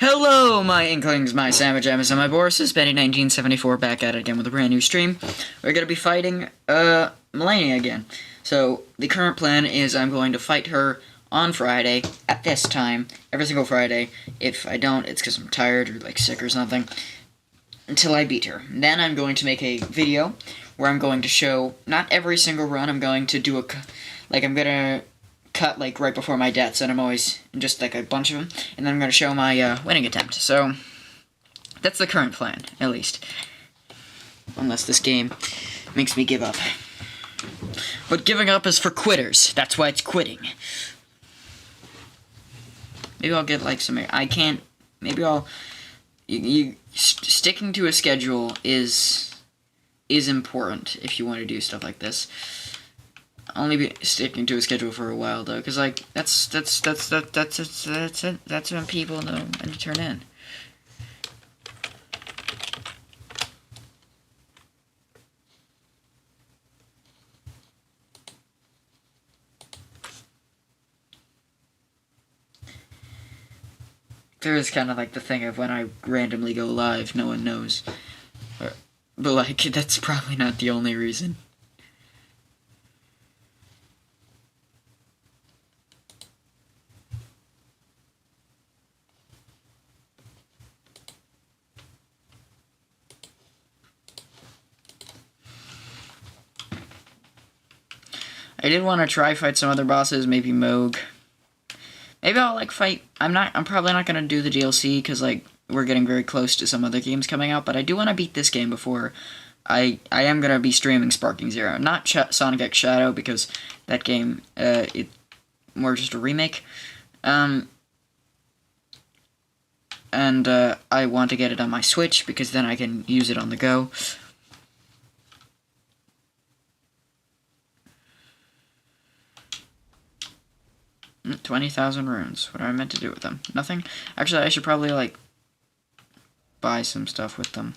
Hello, my Inklings, my Sandwich Jammers, and my Boruses. Benny1974 back at it again with a brand new stream. We're gonna be fighting, Malenia again. So, the current plan is I'm going to fight her on Friday, at this time, every single Friday. If I don't, it's because I'm tired or, like, sick or something. Until I beat her. Then I'm going to make a video where I'm going to show, not every single run, I'm going to do I'm gonna cut like right before my deaths, and I'm always just like a bunch of them, and then I'm going to show my winning attempt. So that's the current plan, at least, unless this game makes me give up. But giving up is for quitters. That's why it's quitting. Maybe I'll get like some. I can't. Maybe I'll. Sticking to a schedule is important if you want to do stuff like this. Only be sticking to a schedule for a while though, because like that's when people know when to turn in. There is kind of like the thing of when I randomly go live, no one knows. But like that's probably not the only reason. I did want to try fight some other bosses, maybe Moog. Maybe I'll like fight. I'm probably not gonna do the DLC because like we're getting very close to some other games coming out. But I do want to beat this game before I am gonna be streaming Sparking Zero, not Sonic X Shadow, because that game it more just a remake. And I want to get it on my Switch because then I can use it on the go. 20,000 runes. What am I meant to do with them? Nothing? Actually, I should probably, like, buy some stuff with them.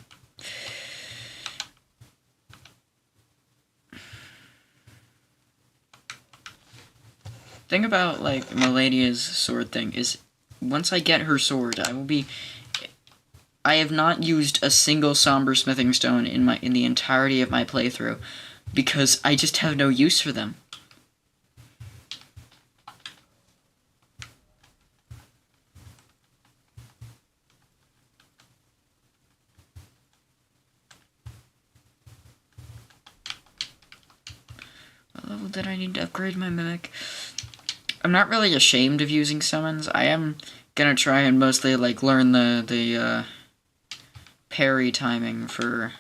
Thing about, like, Malenia's sword thing is, once I get her sword, I have not used a single somber smithing stone in the entirety of my playthrough, because I just have no use for them. Level did I need to upgrade my mimic? I'm not really ashamed of using summons. I am gonna try and mostly like learn the parry timing for.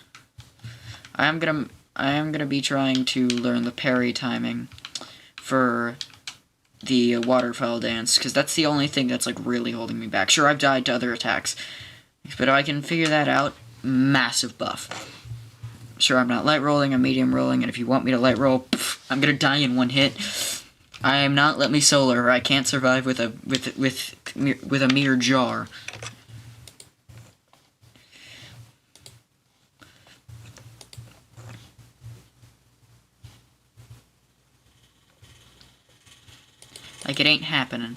I am gonna be trying to learn the parry timing for the waterfowl dance, because that's the only thing that's like really holding me back. Sure, I've died to other attacks, but if I can figure that out, massive buff. Sure, I'm not light rolling, I'm medium rolling, and if you want me to light roll, I'm gonna die in one hit. I am not Let Me Solar. I can't survive with a mere jar. Like, it ain't happening.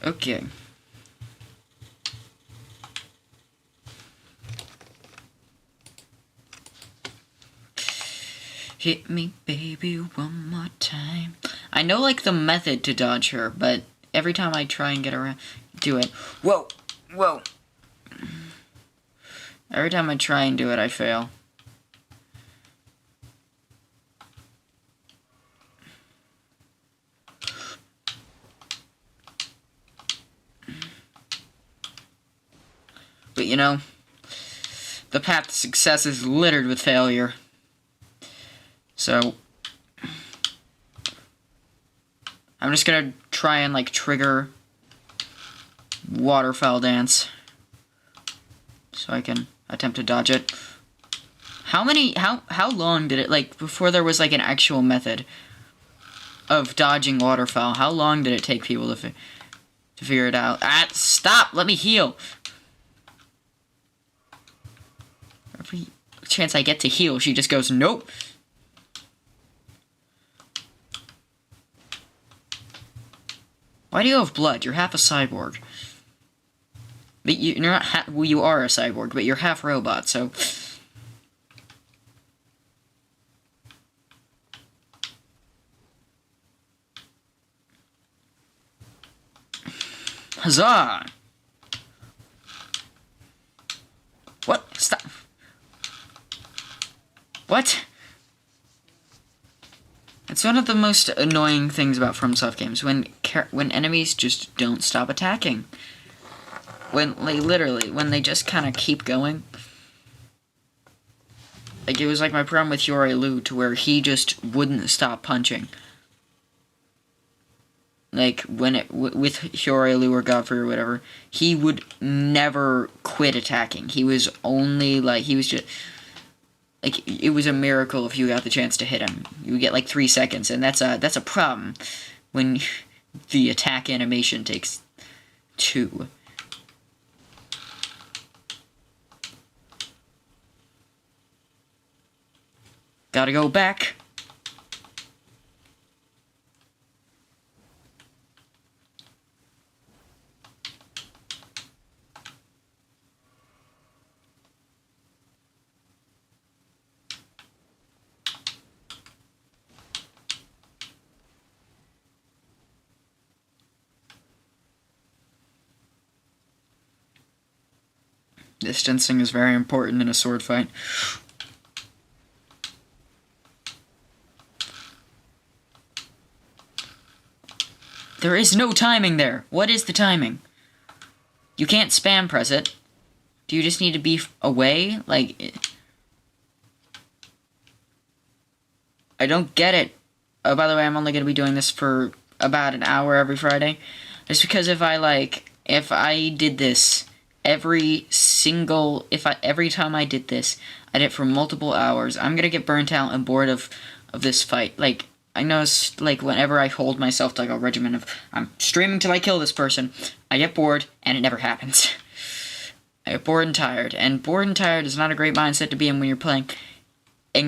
Okay. Hit me, baby, one more time. I know, like, the method to dodge her, but every time I try and get around, do it. Whoa! Whoa! Every time I try and do it, I fail. But, you know, the path to success is littered with failure. So, I'm just gonna try and, like, trigger waterfowl dance so I can attempt to dodge it. How long did it, like, before there was, like, an actual method of dodging waterfowl, how long did it take people to to figure it out. Ah, stop! Let me heal! Every chance I get to heal, she just goes, nope. Why do you have blood? You're half a cyborg. But you're not well, you are a cyborg, but you're half robot, so... Huzzah! What? Stop. What? It's one of the most annoying things about FromSoft games, when enemies just don't stop attacking. When, like, literally, when they just kind of keep going. Like, it was like my problem with Lu, to where he just wouldn't stop punching. Like, when with Lu or Godfrey or whatever, he would never quit attacking. He was only, like, he was just... Like, it was a miracle if you got the chance to hit him. You would get, like, 3 seconds, and that's a problem when the attack animation takes 2. Gotta go back. Distancing is very important in a sword fight. There is no timing there. What is the timing? You can't spam press it. Do you just need to be away? Like... I don't get it. Oh, by the way, I'm only going to be doing this for about an hour every Friday. Just because if I did this every time I did this, I did it for multiple hours, I'm going to get burnt out and bored of this fight. Like, I notice, like, whenever I hold myself to, like, a regimen of, I'm streaming till I kill this person, I get bored, and it never happens. I get bored and tired, and bored and tired is not a great mindset to be in when you're playing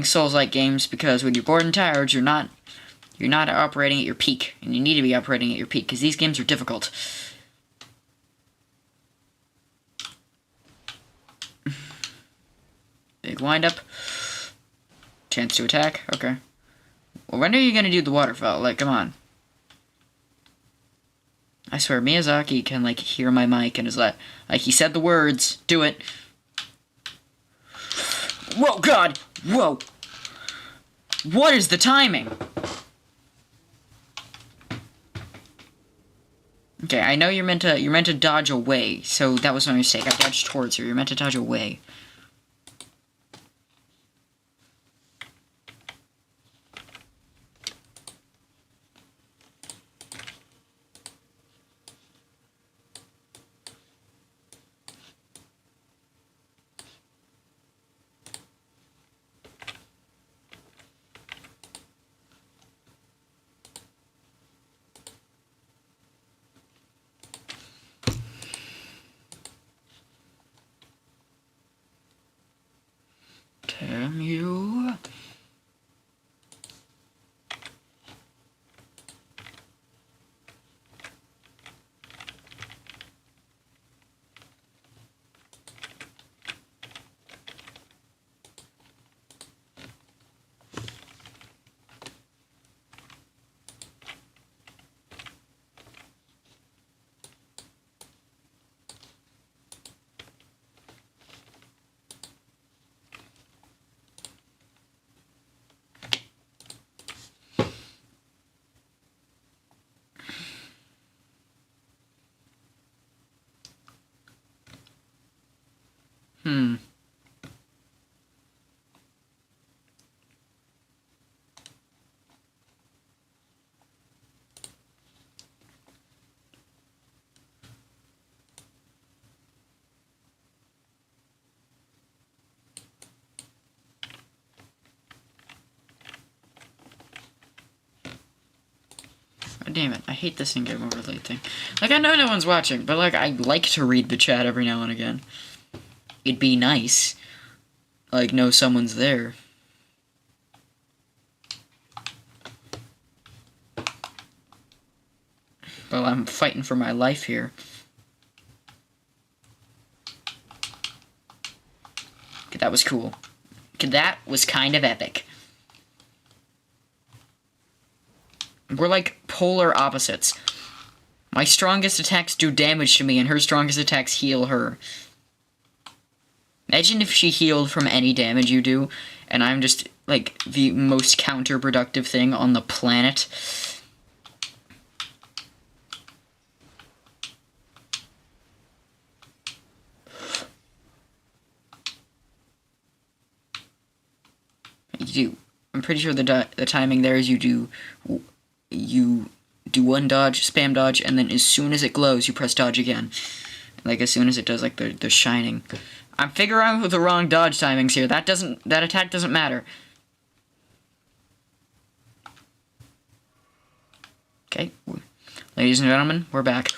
Souls-like games, because when you're bored and tired, you're not operating at your peak, and you need to be operating at your peak, because these games are difficult. Big wind-up. Chance to attack, okay. Well, when are you gonna do the waterfall? Like, come on. I swear, Miyazaki can, like, hear my mic and is like, he said the words, do it. Whoa, God! Whoa! What is the timing? Okay, I know you're meant to dodge away, so that was my mistake. I dodged towards you. You're meant to dodge away. Damn you. God damn it. I hate this in-game overlay thing. Like, I know no one's watching, but, like, I like to read the chat every now and again. It'd be nice. Like, know someone's there. Well, I'm fighting for my life here. Okay, that was cool. Okay, that was kind of epic. We're like polar opposites. My strongest attacks do damage to me, and her strongest attacks heal her. Imagine if she healed from any damage you do, and I'm just, like, the most counterproductive thing on the planet. I'm pretty sure the timing there is you do one dodge, spam dodge, and then as soon as it glows, you press dodge again. Like, as soon as it does, like, the shining. I'm figuring out the wrong dodge timings here. That attack doesn't matter. Okay. Ladies and gentlemen, we're back.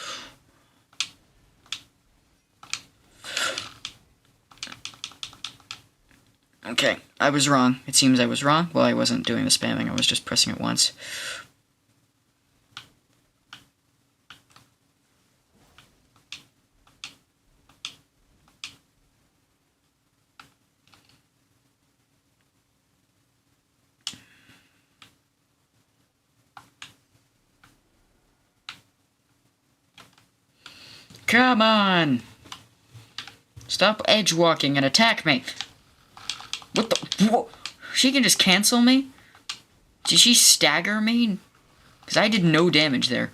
Okay, I was wrong. It seems I was wrong. Well, I wasn't doing the spamming. I was just pressing it once. Come on! Stop edge walking and attack me! What the? Whoa. She can just cancel me? Did she stagger me? Because I did no damage there.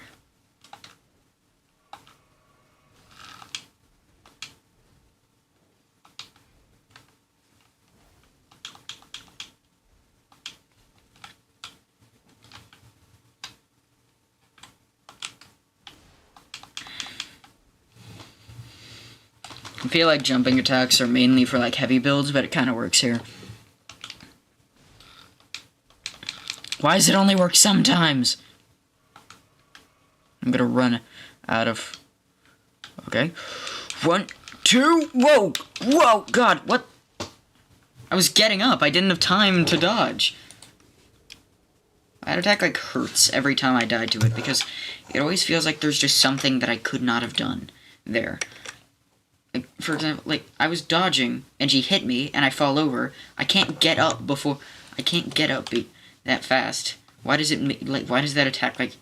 I feel like jumping attacks are mainly for like heavy builds, but it kind of works here. Why does it only work sometimes? I'm gonna run out of... Okay. 1, 2, whoa! Whoa, God, what? I was getting up. I didn't have time to dodge. That attack, like, hurts every time I die to it, because it always feels like there's just something that I could not have done there. Like, for example, like, I was dodging, and she hit me, and I fall over. I can't get up before... I can't get up that fast. Why does it, like, why does that attack, like,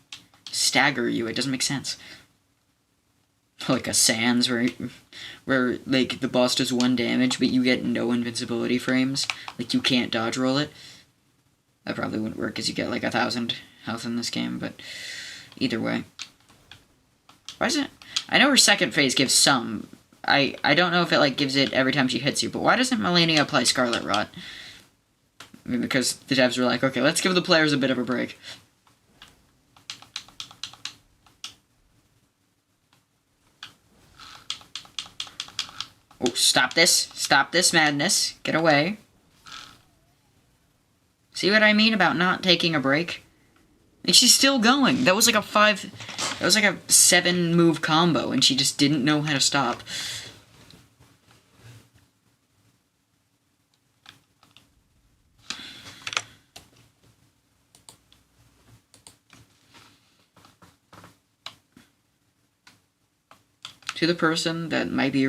stagger you? It doesn't make sense. Like a Sans, where, like, the boss does 1 damage, but you get no invincibility frames. Like, you can't dodge roll it. That probably wouldn't work, because you get, like, 1,000 health in this game, but either way. Why is it... I know her second phase gives some... I don't know if it, like, gives it every time she hits you, but why doesn't Malenia apply Scarlet Rot? I mean, because the devs were like, okay, let's give the players a bit of a break. Oh, stop this. Stop this madness. Get away. See what I mean about not taking a break? Like, she's still going. That was like a 7-move combo, and she just didn't know how to stop. To the person that might be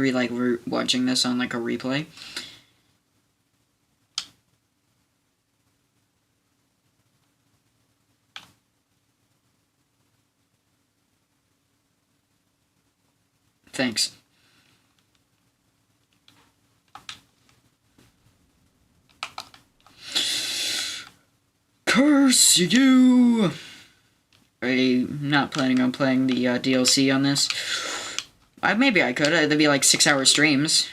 watching this on like a replay, thanks. Curse you! I'm not planning on playing the DLC on this. Maybe I could. That'd be like 6-hour streams.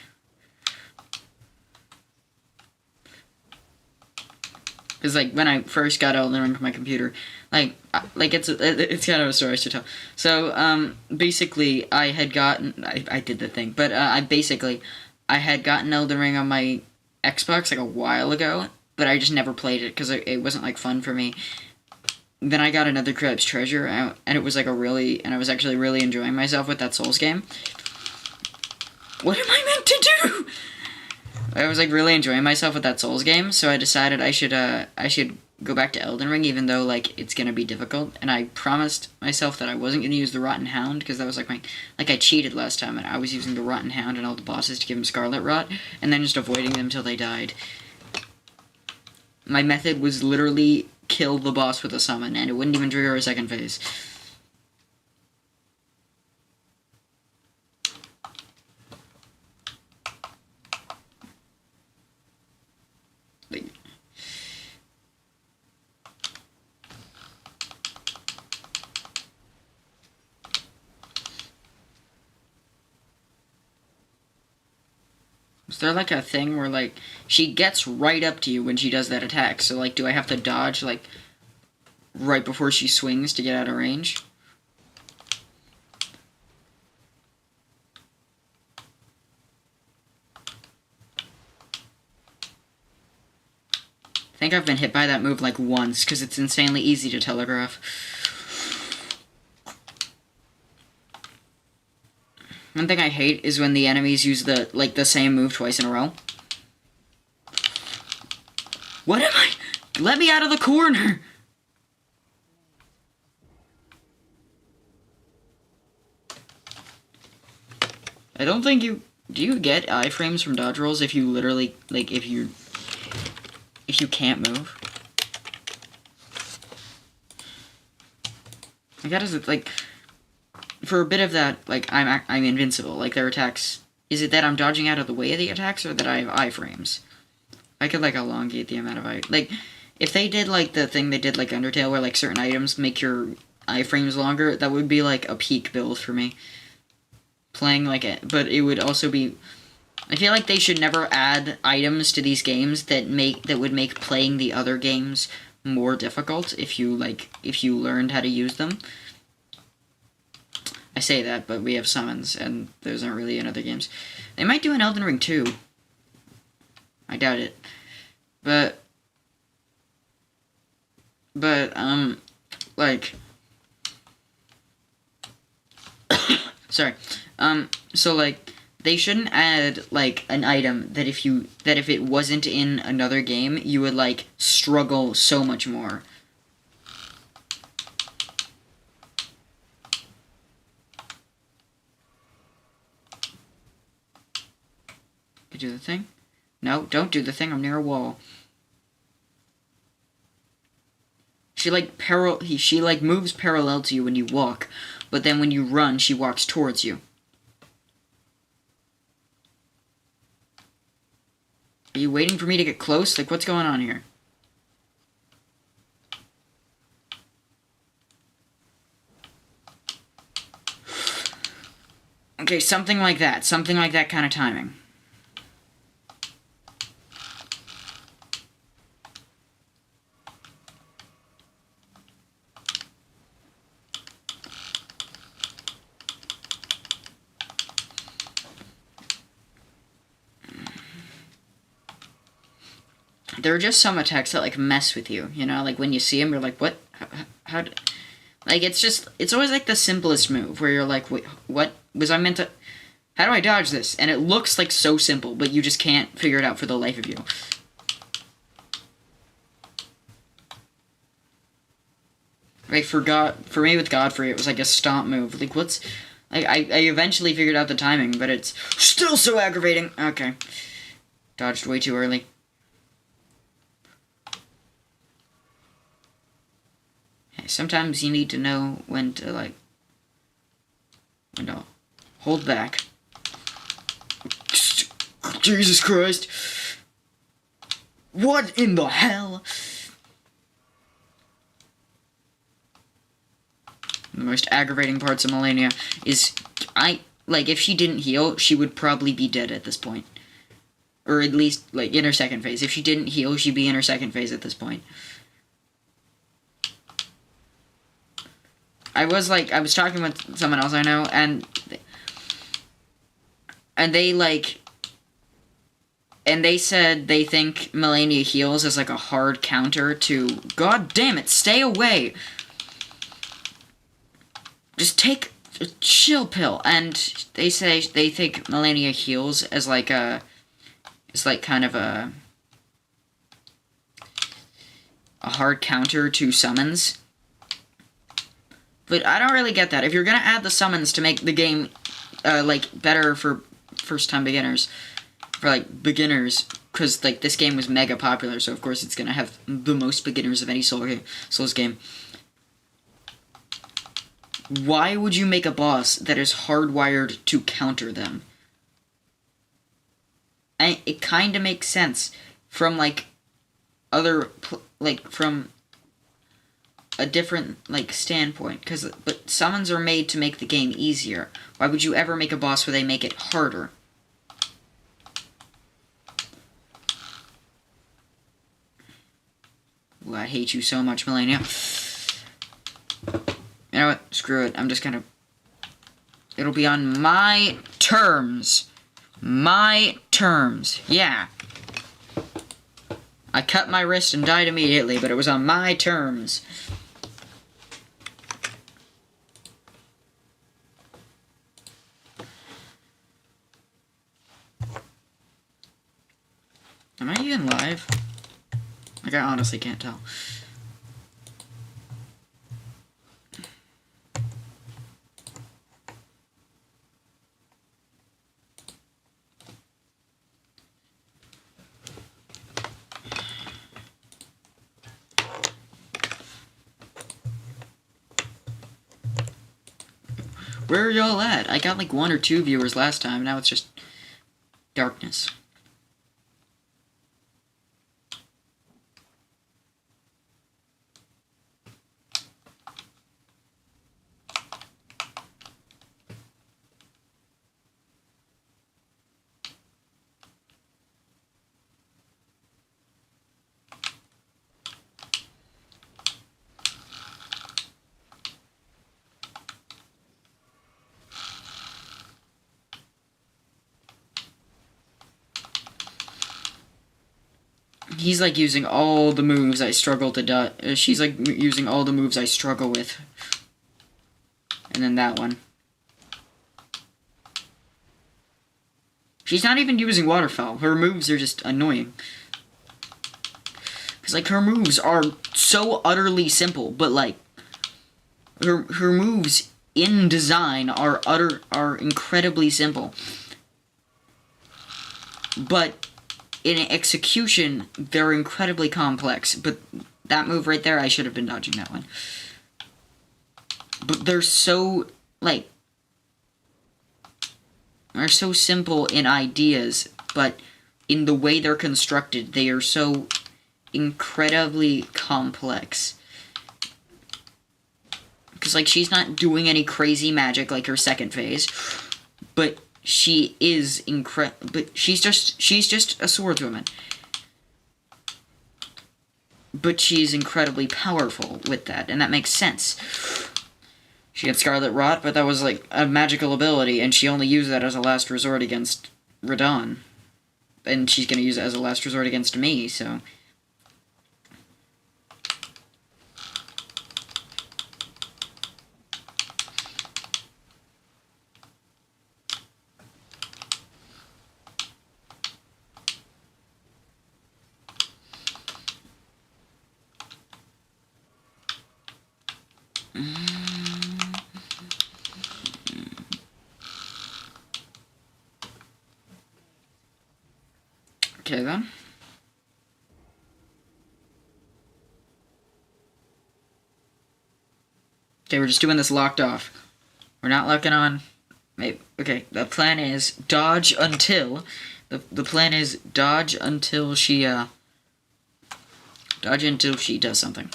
Because, like, when I first got Elden Ring on my computer, it's kind of a story to tell. So, basically, I had gotten... I did the thing, but, I had gotten Elden Ring on my Xbox, like, a while ago, but I just never played it, because it wasn't, like, fun for me. then I got another Crab's Treasure, and it was like and I was actually really enjoying myself with that Souls game. What am I meant to do? I was like really enjoying myself with that Souls game, so I decided I should go back to Elden Ring, even though like it's gonna be difficult. And I promised myself that I wasn't gonna use the Rotten Hound, because that was like I cheated last time, and I was using the Rotten Hound and all the bosses to give them Scarlet Rot, and then just avoiding them till they died. My method was literally kill the boss with a summon, and it wouldn't even trigger a second phase. Is there like a thing where like she gets right up to you when she does that attack? So like, do I have to dodge like right before she swings to get out of range? I think I've been hit by that move like once because it's insanely easy to telegraph. One thing I hate is when the enemies use the same move twice in a row. What am I? Let me out of the corner! I don't think you... Do you get iframes from dodge rolls if you literally, like, if you can't move? Like, how does it, like... For a bit of that, like, I'm invincible. Like, their attacks... Is it that I'm dodging out of the way of the attacks, or that I have iframes? I could, like, elongate the amount of like, if they did, like, the thing they did, like, Undertale, where, like, certain items make your iframes longer, that would be, like, a peak build for me. Playing, like, it. But it would also be... I feel like they should never add items to these games that would make playing the other games more difficult if you learned how to use them. I say that, but we have summons, and those aren't really in other games. They might do an Elden Ring 2. I doubt it. But, like... Sorry. So, like, they shouldn't add, like, an item that if it wasn't in another game, you would, like, struggle so much more. You do the thing? No, don't do the thing. I'm near a wall. She moves parallel to you when you walk, but then when you run, she walks towards you. Are you waiting for me to get close? Like, what's going on here? Okay, something like that. Something like that kind of timing. There are just some attacks that, like, mess with you, you know? Like, when you see them, you're like, what? How like, it's always, like, the simplest move, where you're like, wait, what? Was I meant to... How do I dodge this? And it looks, like, so simple, but you just can't figure it out for the life of you. Like, for me with Godfrey, it was, like, a stomp move. Like, what's... Like, I eventually figured out the timing, but it's still so aggravating. Okay. Dodged way too early. Sometimes you need to know when to hold back. Jesus Christ. What in the hell? The most aggravating parts of Malenia is, if she didn't heal, she would probably be dead at this point. Or at least, like, in her second phase. If she didn't heal, she'd be in her second phase at this point. I was talking with someone else I know, and they, like, And they said they think Malenia heals as like a hard counter to... God damn it, stay away! Just take a chill pill. And they say they think Malenia heals as like a... It's like kind of a hard counter to summons. But I don't really get that. If you're gonna add the summons to make the game, like, better for first-time beginners... For, like, beginners, because, like, this game was mega popular, so of course it's gonna have the most beginners of any Souls game. Why would you make a boss that is hardwired to counter them? It kind of makes sense from, like, from a different, like, standpoint, but summons are made to make the game easier. Why would you ever make a boss where they make it harder? Ooh, I hate you so much, Malenia. You know what? Screw it. I'm just gonna... It'll be on my terms. My terms. Yeah. I cut my wrist and died immediately, but it was on my terms. Am I even live? Like, I honestly can't tell. Where are y'all at? I got like 1 or 2 viewers last time, now it's just darkness. He's like using all the moves I struggle to dodge. She's like using all the moves I struggle with. And then that one. She's not even using waterfowl. Her moves are just annoying. Because, like, her moves are so utterly simple, but, like, her moves in design are incredibly simple. But in execution, they're incredibly complex. But that move right there, I should have been dodging that one. But they're so, like, are so simple in ideas, but in the way they're constructed, they are so incredibly complex. Because, like, she's not doing any crazy magic like her second phase, but she is but she's just a swordswoman. But she's incredibly powerful with that, and that makes sense. She had Scarlet Rot, but that was, like, a magical ability, and she only used that as a last resort against Radon. And she's gonna use it as a last resort against me, so... Okay, then. Okay, we're just doing this locked off. We're not locking on... Maybe. Okay, the plan is dodge until... The plan is dodge until she, Dodge until she does something.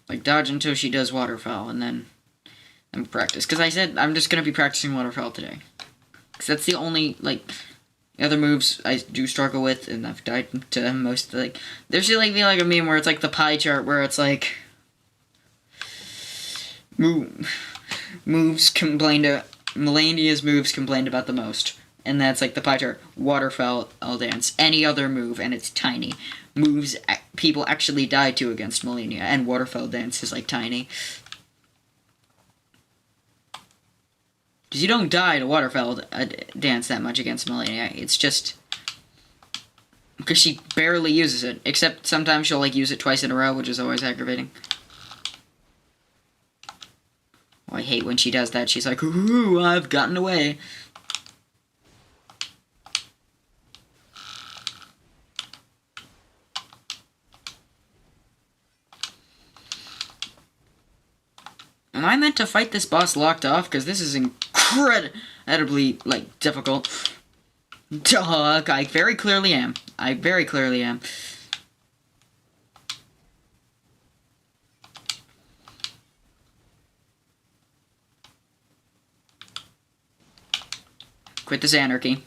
Like, dodge until she does waterfowl, and then practice. Because I said I'm just going to be practicing waterfowl today. Because that's the only, like, other moves I do struggle with, and I've died to them most, like... There should, like, be, like, a meme where it's, like, the pie chart, where it's, like... Moves complain to Melania's moves complained about the most. And that's like the pie chart. Waterfowl dance. Any other move, and it's tiny. Moves people actually die to against Malenia. And waterfowl dance is like tiny. Because you don't die to waterfowl dance that much against Malenia. It's just because she barely uses it. Except sometimes she'll like use it twice in a row, which is always aggravating. Oh, I hate when she does that. She's like, ooh, I've gotten away. Am I meant to fight this boss locked off? Because this is incredibly, like, difficult. Duh, I very clearly am. I very clearly am. Quit this anarchy.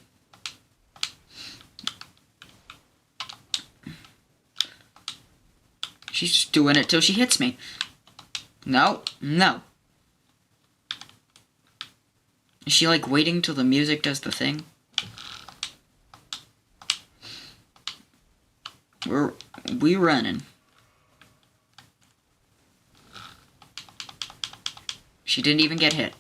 She's just doing it till she hits me. No, no. Is she like waiting till the music does the thing? We running. She didn't even get hit.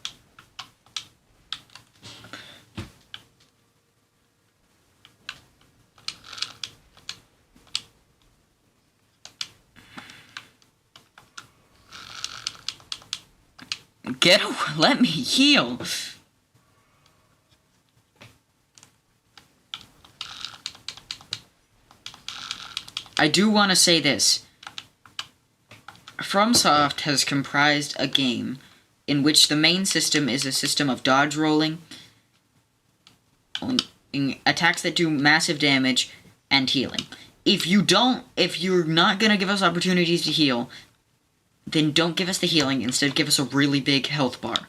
Let me heal. I do want to say this. FromSoft has comprised a game in which the main system is a system of dodge rolling, attacks that do massive damage, and healing. If you're not gonna give us opportunities to heal, then don't give us the healing, instead give us a really big health bar.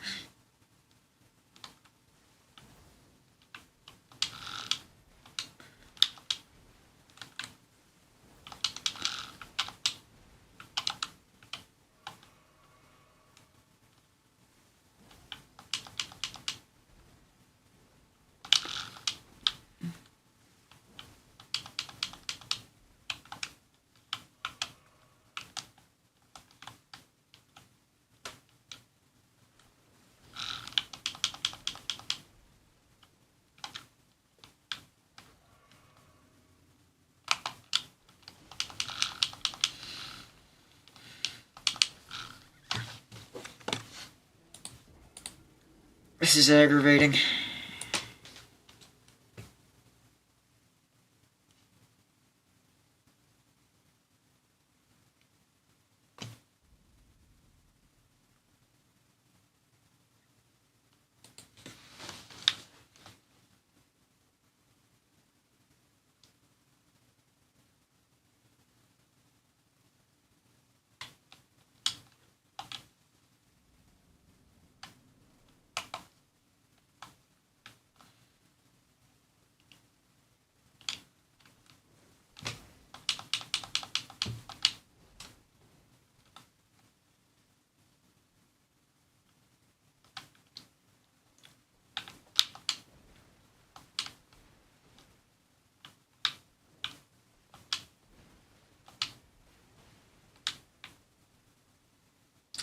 This is aggravating.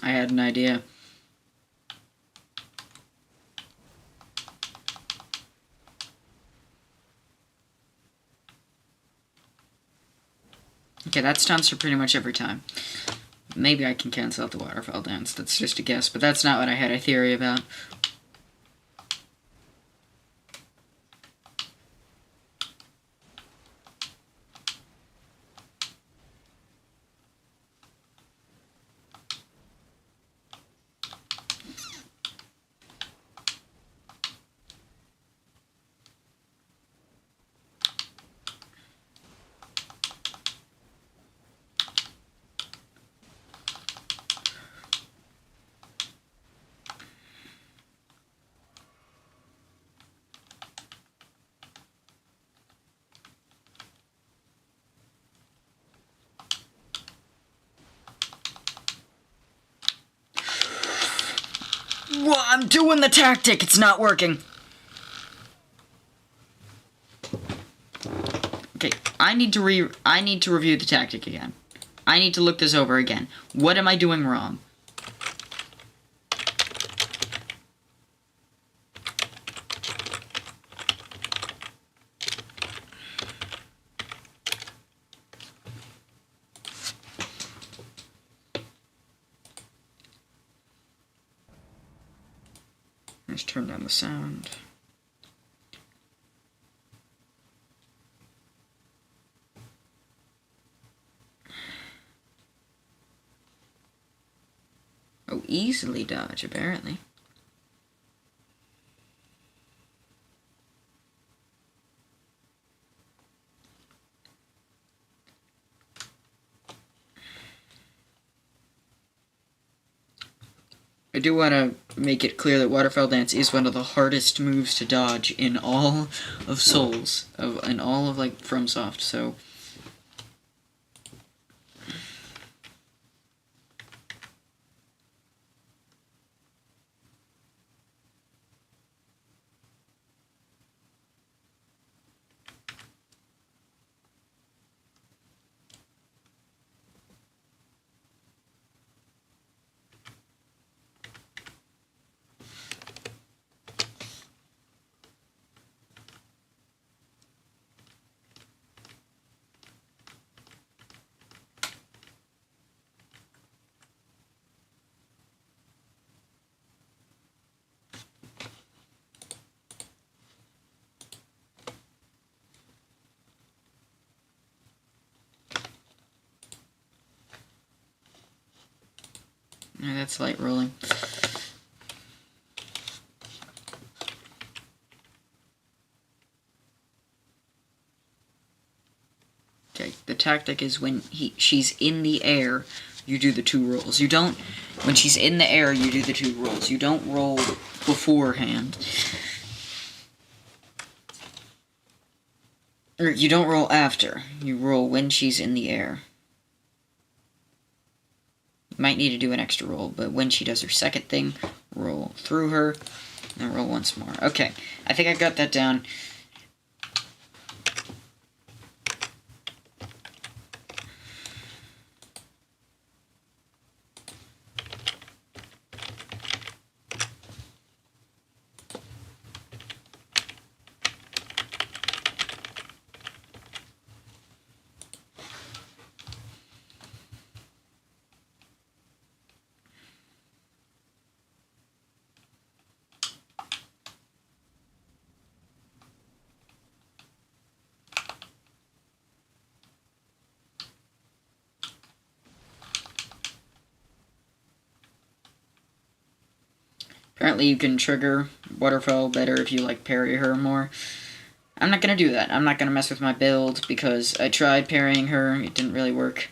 I had an idea. Okay, that stuns for pretty much every time. Maybe I can cancel out the waterfall dance. That's just a guess, but that's not what I had a theory about. Well, I'm doing the tactic. It's not working. Okay, I need to review the tactic again. I need to look this over again. What am I doing wrong? Let's turn down the sound. Oh, easily dodge, apparently. I do want to make it clear that Waterfall Dance is one of the hardest moves to dodge in all of Souls, in all of, like, FromSoft, so... Yeah, that's light rolling. Okay, the tactic is when she's in the air, you do the 2 rolls. You don't, when she's in the air, you do the 2 rolls. You don't roll beforehand. Or you don't roll after. You roll when she's in the air. You might need to do an extra roll, but when she does her second thing, roll through her, and roll once more. Okay, I think I got that down. Apparently you can trigger Waterfall better if you, like, parry her more. I'm not gonna do that. I'm not gonna mess with my build, because I tried parrying her, it didn't really work.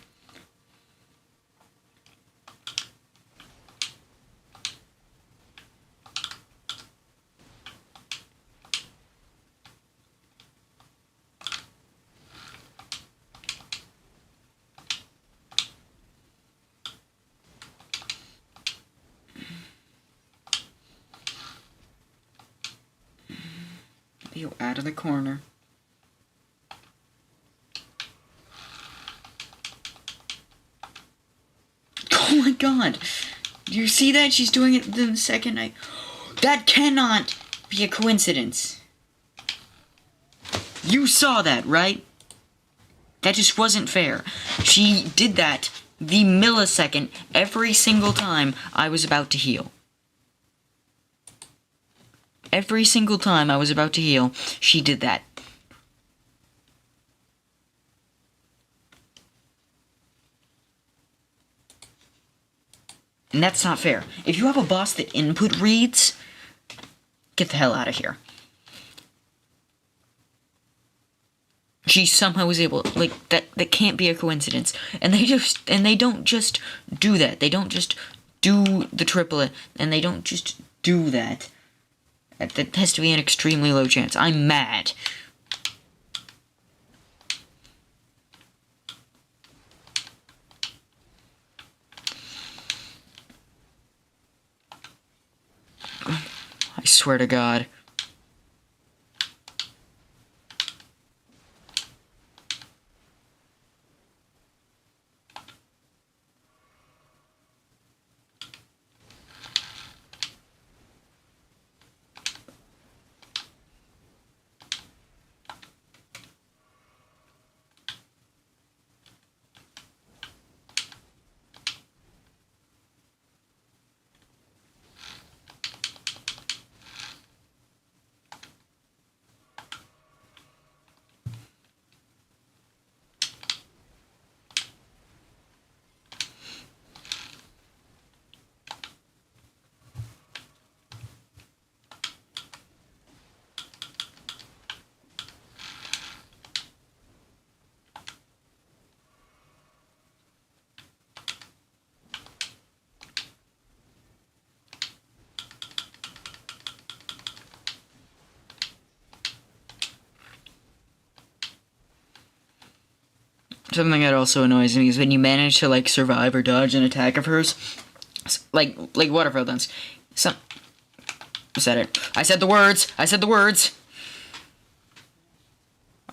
You out of the corner. Oh my god! Do you see that? She's doing it the second I... That cannot be a coincidence. You saw that, right? That just wasn't fair. She did that the millisecond every single time I was about to heal. Every single time I was about to heal, she did that. And that's not fair. If you have a boss that input reads, get the hell out of here. She somehow was able, like, that can't be a coincidence. And they don't just do that. They don't just do the triplet, and they don't just do that. That has to be an extremely low chance. I'm mad. swear to God. Something that also annoys me is when you manage to, like, survive or dodge an attack of hers. Like water fountains. I said it. I said the words! I said the words!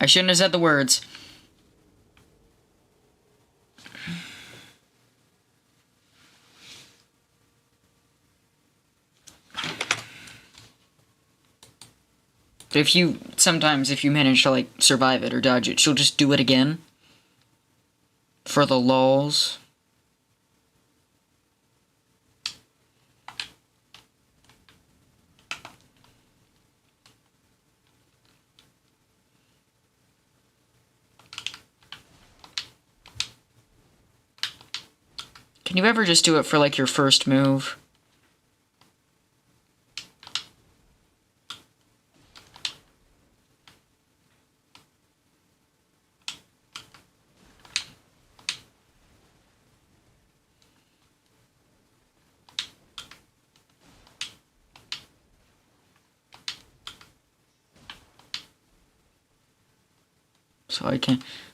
I shouldn't have said the words. Sometimes if you manage to, like, survive it or dodge it, she'll just do it again. For the lulz. Can you ever just do it for, like, your first move?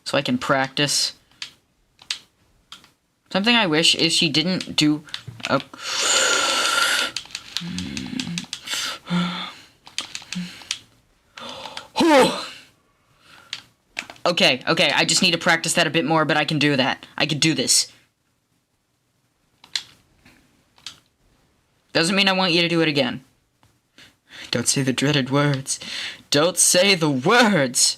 So I can practice. Something I wish is she didn't do. Okay, I just need to practice that a bit more, but I can do that. I can do this. Doesn't mean I want you to do it again. Don't say the dreaded words. Don't say the words!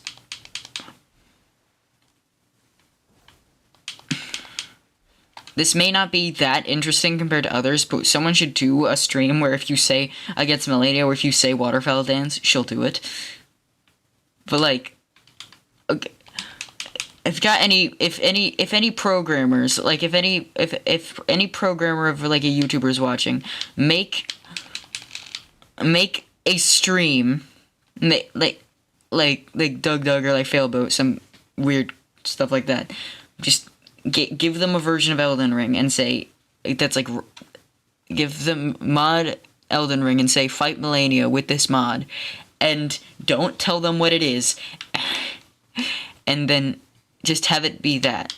This may not be that interesting compared to others, but someone should do a stream where if you say against Malenia or if you say waterfowl dance, she'll do it. But, like, okay, if any programmers, like, if any programmer of, like, a YouTuber is watching, make a stream, like Doug or like Failboat, some weird stuff like that. Just give them a version of Elden Ring and say that's like, give them mod Elden Ring and say fight Malenia with this mod, and don't tell them what it is, and then just have it be that.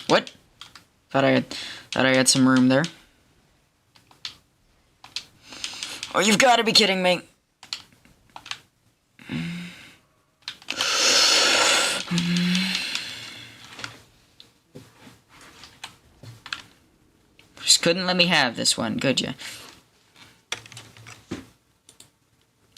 What? Thought I had some room there. Oh, you've got to be kidding me. Just couldn't let me have this one, could you?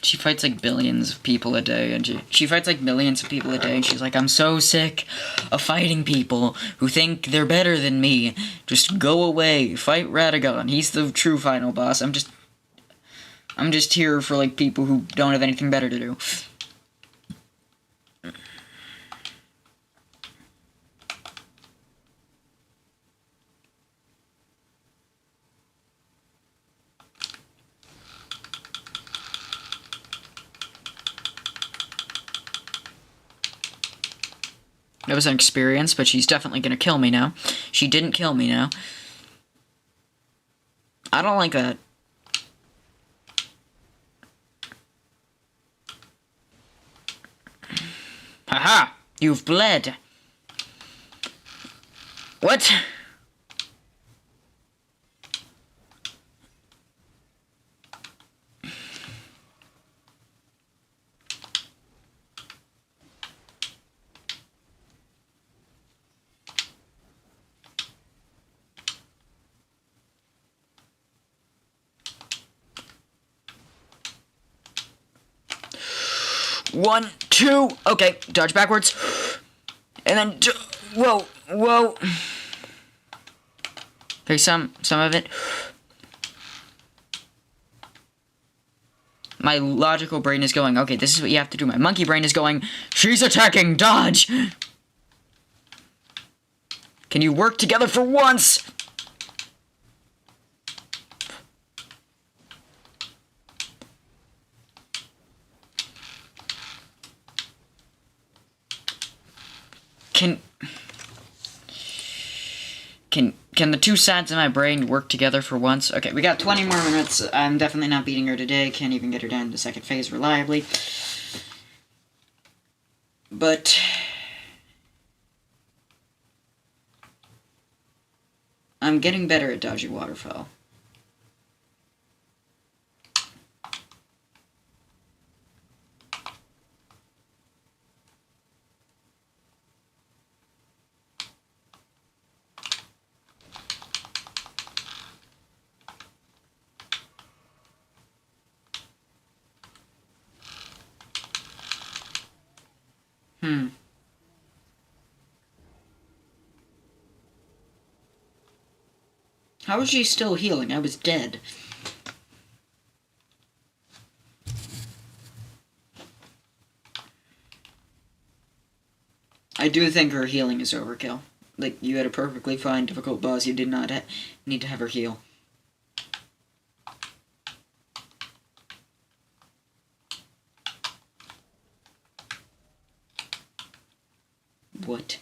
She fights like billions of people a day, and she fights like millions of people a day, and she's like, I'm so sick of fighting people who think they're better than me. Just go away. Fight Radagon. He's the true final boss. I'm just here for, like, people who don't have anything better to do. That was an experience, but she's definitely gonna kill me now. She didn't kill me now. I don't like that. Haha! You've bled. What? One, two. Okay, dodge backwards. And then, whoa, whoa. Okay, some of it. My logical brain is going, okay, this is what you have to do. My monkey brain is going, she's attacking, dodge! Can you work together for once? Can the two sides of my brain work together for once? Okay, we got 20 more minutes. I'm definitely not beating her today. Can't even get her down to second phase reliably. But I'm getting better at dodging waterfowl. How is she still healing? I was dead. I do think her healing is overkill. Like, you had a perfectly fine, difficult boss. You did not need to have her heal. What?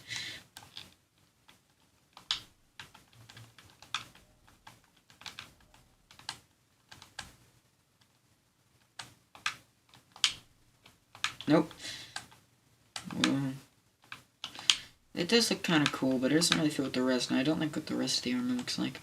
Nope. It does look kind of cool, but it doesn't really fit with the rest, and I don't like what the rest of the armor looks like.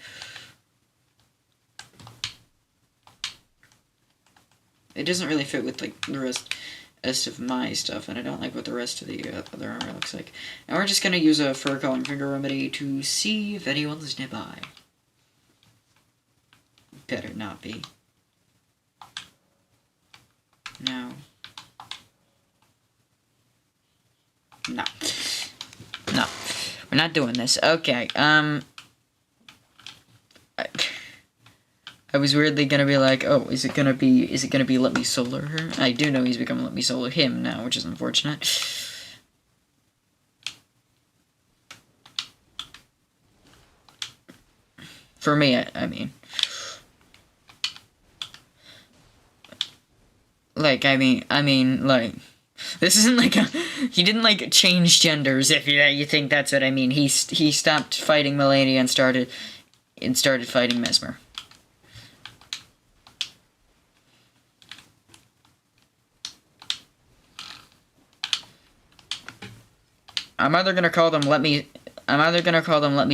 It doesn't really fit with, like, the rest of my stuff, and I don't like what the rest of the other armor looks like. And we're just gonna use a fur calling finger remedy to see if anyone's nearby. Better not be. No. No. No. We're not doing this. Okay, I was weirdly gonna be like, oh, is it gonna be let me solo her? I do know he's becoming let me solo him now, which is unfortunate. For me, I mean. Like, I mean, like, this isn't like a, he didn't, like, change genders, if you think that's what I mean. He stopped fighting Malenia and started fighting Mesmer. I'm either gonna call them let me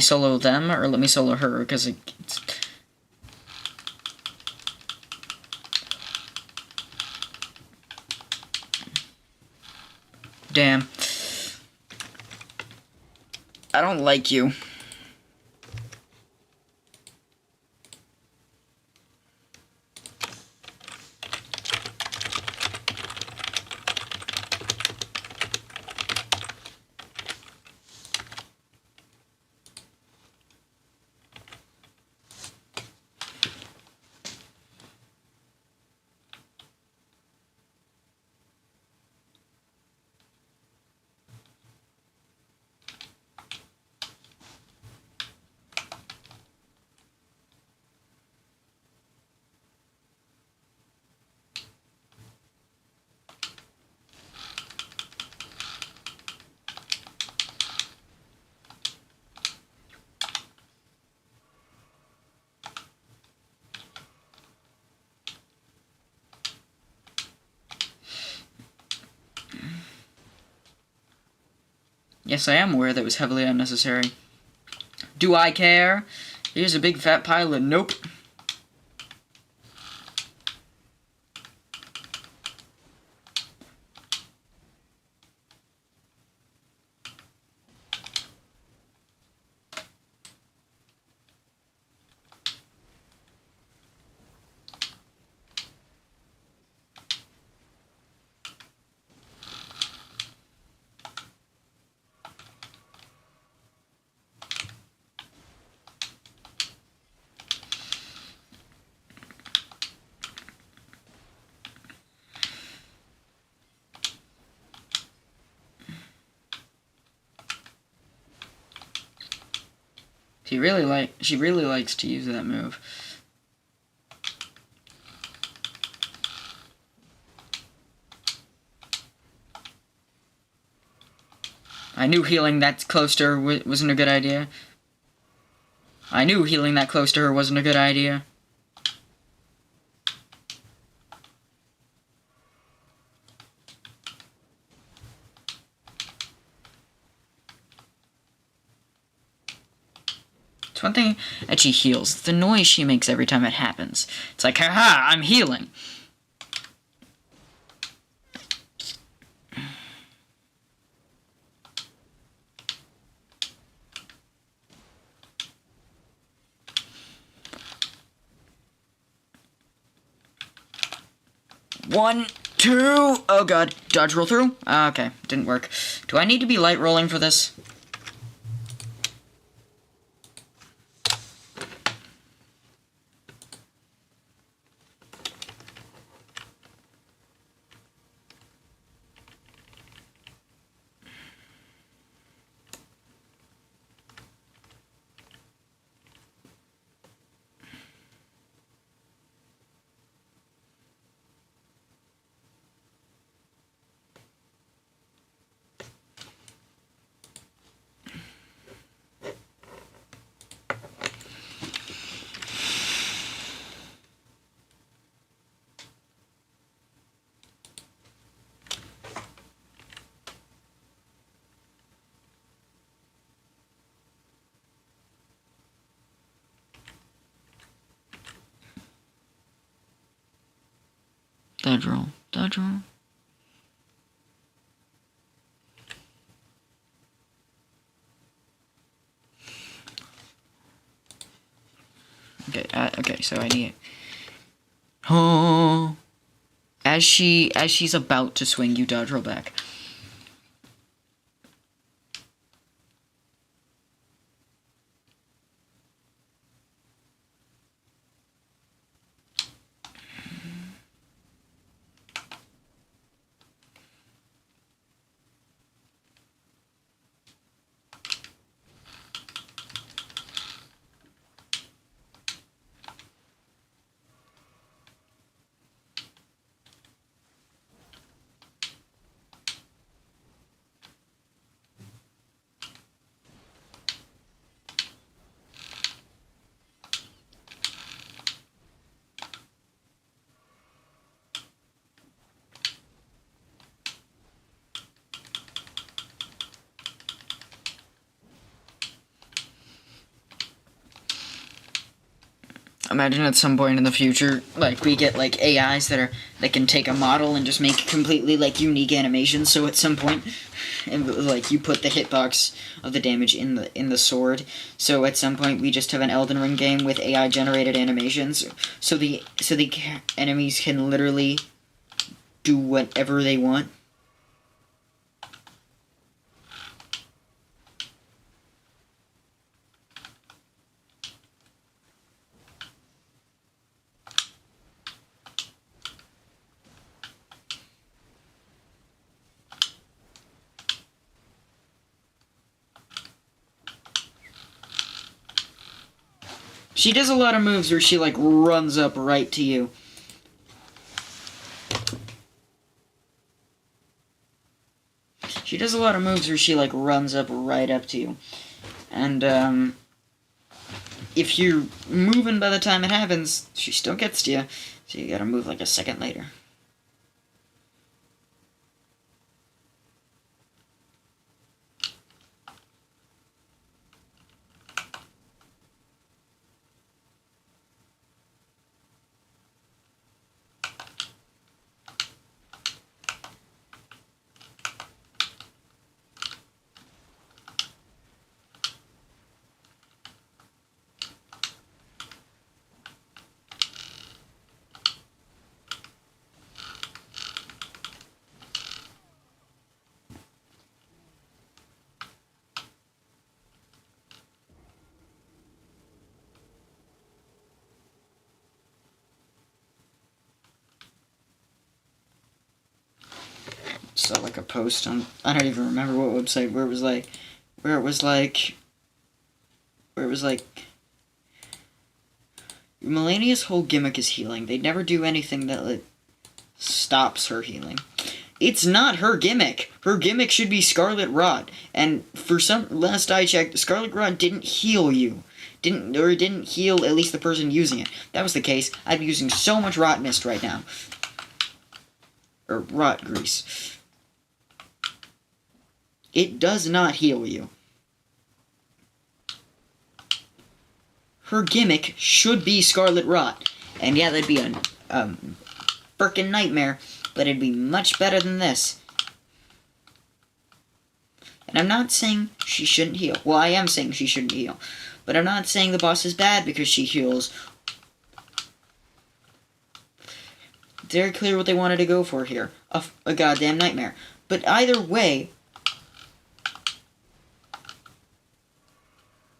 solo them or let me solo her, because it's... Damn. I don't like you. Yes, I am aware that was heavily unnecessary. Do I care? Here's a big fat pile of nope. She really likes to use that move. I knew healing that close to her wasn't a good idea. I knew healing that close to her wasn't a good idea. It's one thing that she heals. It's the noise she makes every time it happens. It's like, haha, I'm healing. One, two. Oh god. Dodge roll through? Okay, didn't work. Do I need to be light rolling for this? Dodge roll. Dodge roll. Okay, so I need... Oh. As she's about to swing, you dodge roll back. Imagine at some point in the future, like, we get, like, AIs that can take a model and just make completely, like, unique animations, so at some point, and, like, you put the hitbox of the damage in the sword, so at some point we just have an Elden Ring game with AI-generated animations, so the enemies can literally do whatever they want. She does a lot of moves where she, like, runs up right to you. She does a lot of moves where she, like, runs up right up to you. And, if you're moving by the time it happens, she still gets to you. So you gotta move, like, a second later. saw like a post on, I don't even remember what website, where it was like Malenia's whole gimmick is healing. They never do anything that like stops her healing. It's not her gimmick. Her gimmick should be Scarlet Rot. And for some, last I checked, Scarlet Rot didn't heal you. Didn't heal at least the person using it. If that was the case, I'd be using so much Rot Mist right now. Or Rot Grease. It does not heal you. Her gimmick should be Scarlet Rot. And yeah, that'd be a frickin' nightmare, but it'd be much better than this. And I'm not saying she shouldn't heal. Well, I am saying she shouldn't heal. But I'm not saying the boss is bad because she heals. It's very clear what they wanted to go for here. A goddamn nightmare. But either way,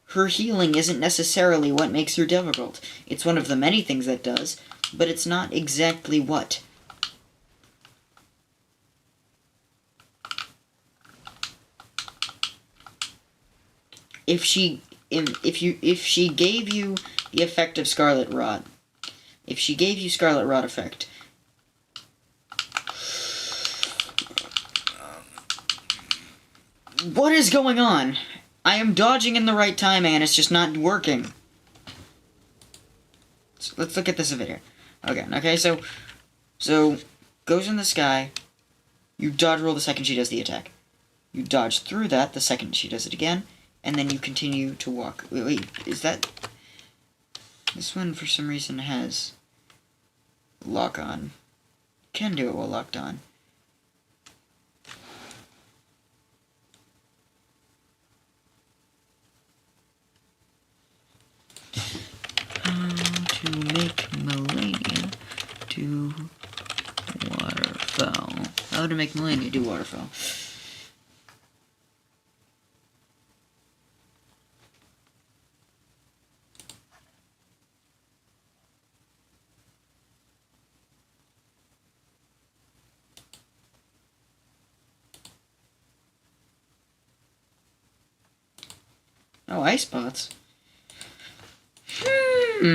her healing isn't necessarily what makes her difficult. It's one of the many things that does, but it's not exactly what. If she gave you the effect of Scarlet Rot, if she gave you Scarlet Rot effect, what is going on? I am dodging in the right time, and it's just not working. So let's look at this video. Okay, so goes in the sky. You dodge roll the second she does the attack. You dodge through that the second she does it again, and then you continue to walk. Wait, is that... This one, for some reason, has lock on. Can do it while locked on. To make malenia do waterfowl. How to make malenia do waterfowl. Oh, ice pots. Well,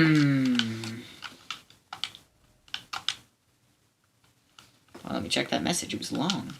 let me check that message. It was long.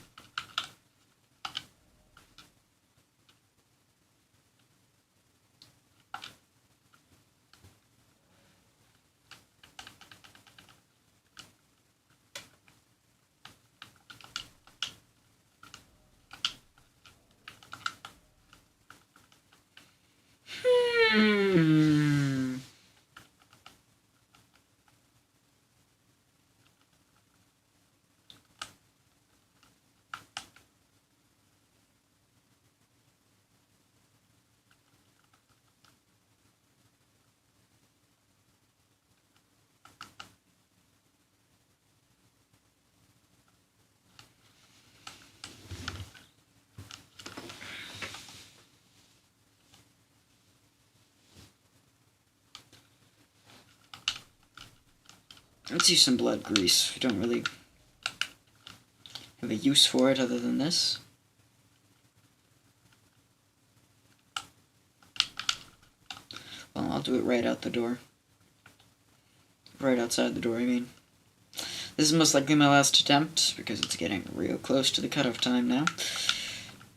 Let's use some blood grease. We don't really have a use for it other than this. Well, I'll do it right out the door. Right outside the door, I mean. This is most likely my last attempt, because it's getting real close to the cutoff time now.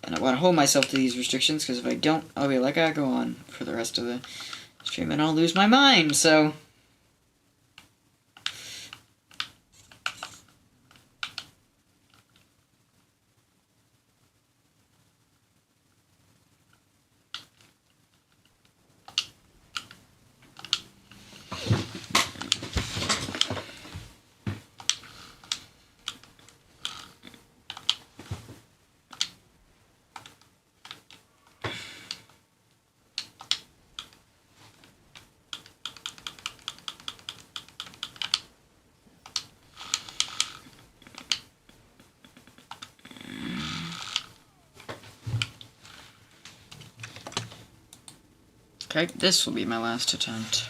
And I want to hold myself to these restrictions, because if I don't, I'll be like, I go on for the rest of the stream, and I'll lose my mind, so... Okay, this will be my last attempt.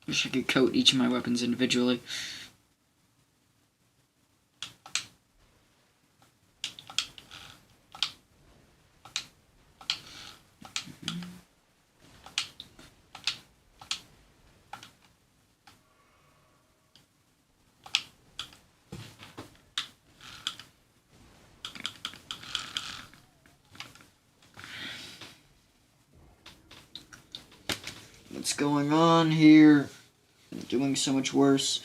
Wish I could coat each of my weapons individually. What's going on here? I'm doing so much worse.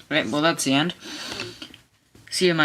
Right, well, that's the end. See you, my